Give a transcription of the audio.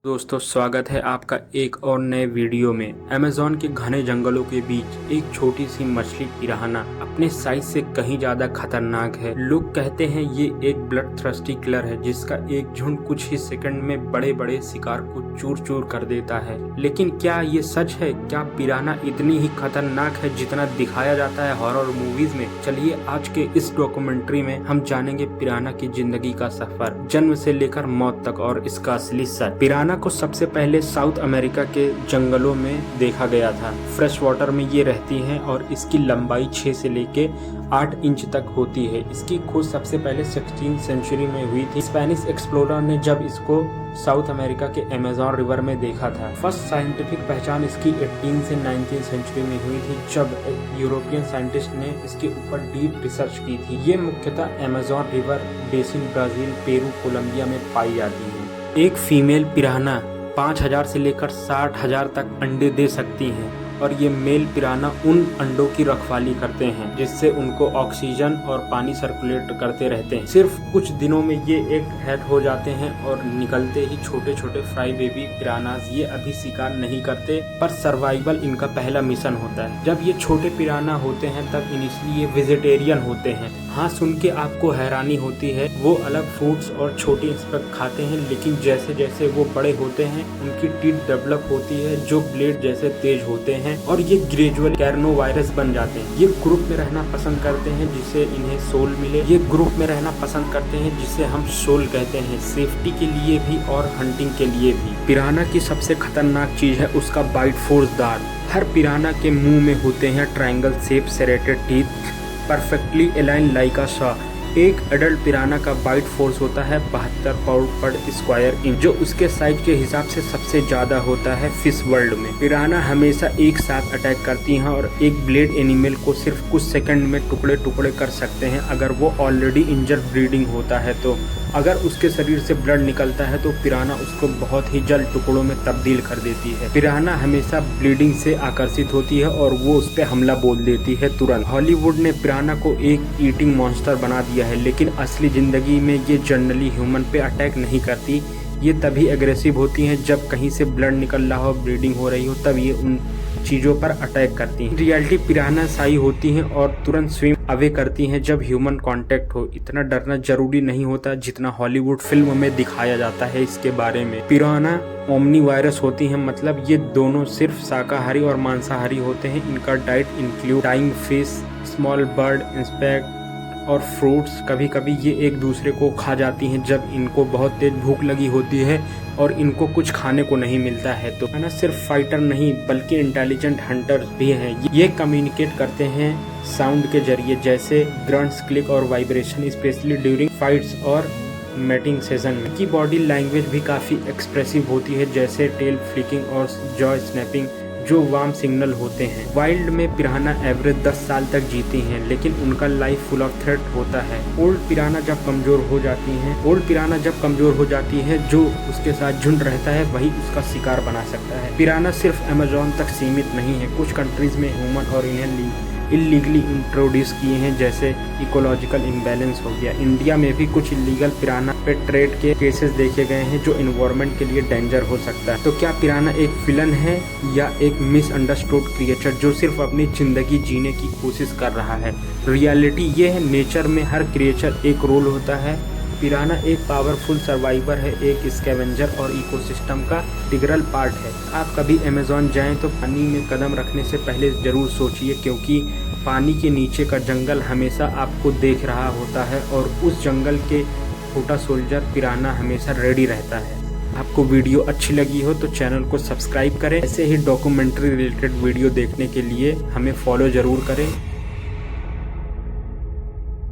दोस्तों स्वागत है आपका एक और नए वीडियो में। अमेज़न के घने जंगलों के बीच एक छोटी सी मछली पिरान्हा अपने साइज से कहीं ज्यादा खतरनाक है। लोग कहते हैं ये एक ब्लड थ्रस्टी किलर है जिसका एक झुंड कुछ ही सेकंड में बड़े बड़े शिकार को चूर चूर कर देता है। लेकिन क्या ये सच है? क्या पिरान्हा इतनी ही खतरनाक है जितना दिखाया जाता है हॉरर मूवीज में? चलिए आज के इस डॉक्यूमेंट्री में हम जानेंगे पिरान्हा की जिंदगी का सफर, जन्म से लेकर मौत तक और इसका असली सच। पिरान्हा को सबसे पहले साउथ अमेरिका के जंगलों में देखा गया था। फ्रेश वाटर में ये रहती हैं और इसकी लंबाई 6 से लेके 8 इंच तक होती है। इसकी खोज सबसे पहले 16वीं सेंचुरी में हुई थी। स्पेनिश एक्सप्लोरर ने जब इसको साउथ अमेरिका के अमेज़न रिवर में देखा था। फर्स्ट साइंटिफिक पहचान इसकी 18 से 19वीं सेंचुरी में हुई थी जब यूरोपियन साइंटिस्ट ने इसके ऊपर डीप रिसर्च की थी। ये मुख्यतः Amazon river basin, Brazil, Peru, Colombia में पाई जाती है। एक फीमेल पिरान्हा 5000 से लेकर 60,000 तक अंडे दे सकती हैं और ये मेल पिरान्हा उन अंडों की रखवाली करते हैं जिससे उनको ऑक्सीजन और पानी सर्कुलेट करते रहते हैं। सिर्फ कुछ दिनों में ये एक हेड हो जाते हैं और निकलते ही छोटे छोटे फ्राई बेबी पिरान्हास ये अभी शिकार नहीं करते, पर सर्वाइवल इनका पहला मिशन होता है। जब ये छोटे पिरान्हा होते हैं तब इनिशियली ये वेजिटेरियन होते हैं। हाँ, सुन के आपको हैरानी होती है, वो अलग फ्रूट्स और छोटे इंसेक्ट खाते हैं, लेकिन जैसे जैसे वो बड़े होते हैं उनकी टीथ डेवलप होती है जो ब्लेड जैसे तेज होते हैं और ये ग्रेजुअल कैर्नोवायरस बन जाते हैं। ये ग्रुप में रहना पसंद करते हैं जिससे इन्हें सोल मिले। ये ग्रुप में रहना पसंद करते हैं जिसे हम सोल कहते हैं, सेफ्टी के लिए भी और हंटिंग के लिए भी। पिरान्हा की सबसे खतरनाक चीज है उसका बाइट फोर्स दांत। हर पिरान्हा के मुंह में होते हैं triangle shape serrated teeth, perfectly align like अ सॉ। एक एडल्ट पिरान्हा का बाइट फोर्स होता है 72 पाउंड पर स्क्वायर इंच, जो उसके साइज के हिसाब से सबसे ज्यादा होता है फिश वर्ल्ड में। पिरान्हा हमेशा एक साथ अटैक करती हैं और एक ब्लेड एनिमल को सिर्फ कुछ सेकंड में टुकड़े टुकड़े कर सकते हैं अगर वो ऑलरेडी इंजर्ड ब्लीडिंग होता है तो। अगर उसके शरीर से ब्लड निकलता है तो पिरान्हा उसको बहुत ही जल्द टुकड़ों में तब्दील कर देती है। पिरान्हा हमेशा ब्लीडिंग से आकर्षित होती है और वो उस पर हमला बोल देती है तुरंत। हॉलीवुड ने पिरान्हा को एक ईटिंग मॉन्स्टर बना दिया है, लेकिन असली जिंदगी में ये जनरली ह्यूमन पे अटैक नहीं करती। ये तभी एग्रेसिव होती हैं जब कहीं से ब्लड निकल रहा हो, ब्लीडिंग हो रही हो, तब ये उन चीजों पर अटैक करती हैं। रियलिटी पिरान्हा शाई होती हैं और तुरंत स्विम अवे करती हैं जब ह्यूमन कांटेक्ट हो। इतना डरना जरूरी नहीं होता जितना हॉलीवुड फिल्म में दिखाया जाता है इसके बारे में। पिरान्हा ओमनीवायरस होती हैं, मतलब ये दोनों सिर्फ शाकाहारी और मांसाहारी होते हैं। इनका diet include dying fish, small bird, insect और फ्रूट्स। कभी कभी ये एक दूसरे को खा जाती हैं जब इनको बहुत तेज भूख लगी होती है और इनको कुछ खाने को नहीं मिलता है। तो है ना, सिर्फ फाइटर नहीं बल्कि इंटेलिजेंट हंटर्स भी हैं। ये कम्युनिकेट करते हैं साउंड के जरिए, जैसे ग्रंट्स, क्लिक और वाइब्रेशन, स्पेशली ड्यूरिंग फाइट्स और मैटिंग सेशन में। की बॉडी लैंग्वेज भी काफी एक्सप्रेसिव होती है, जैसे टेल फ्लिकिंग और जॉ स्नैपिंग, जो वार्म सिग्नल होते हैं। वाइल्ड में पिरान्हा एवरेज 10 साल तक जीती हैं, लेकिन उनका लाइफ फुल ऑफ थ्रेट होता है। ओल्ड पिरान्हा जब कमजोर हो जाती है, जो उसके साथ झुंड रहता है वही उसका शिकार बना सकता है। पिरान्हा सिर्फ अमेज़न तक सीमित नहीं है। कुछ कंट्रीज में ह्यूमन और इन्हें इलीगली इंट्रोड्यूस किए हैं, जैसे इकोलॉजिकल इम्बैलेंस हो गया। इंडिया में भी कुछ इलीगल पिरान्हा पे ट्रेड के केसेस देखे गए हैं जो एनवायरनमेंट के लिए डेंजर हो सकता है। तो क्या पिरान्हा एक विलन है या एक मिसअंडरस्टूड क्रिएचर जो सिर्फ अपनी जिंदगी जीने की कोशिश कर रहा है? रियलिटी ये है, नेचर में हर क्रिएचर एक रोल होता है। पिरान्हा एक पावरफुल सर्वाइवर है, एक स्कैवेंजर और इकोसिस्टम का इंटीग्रल पार्ट है। आप कभी अमेज़न जाएं तो पानी में कदम रखने से पहले जरूर सोचिए, क्योंकि पानी के नीचे का जंगल हमेशा आपको देख रहा होता है और उस जंगल के छोटा सोल्जर पिरान्हा हमेशा रेडी रहता है। आपको वीडियो अच्छी लगी हो तो चैनल को सब्सक्राइब करें। ऐसे ही डॉक्यूमेंट्री रिलेटेड वीडियो देखने के लिए हमें फॉलो जरूर करें।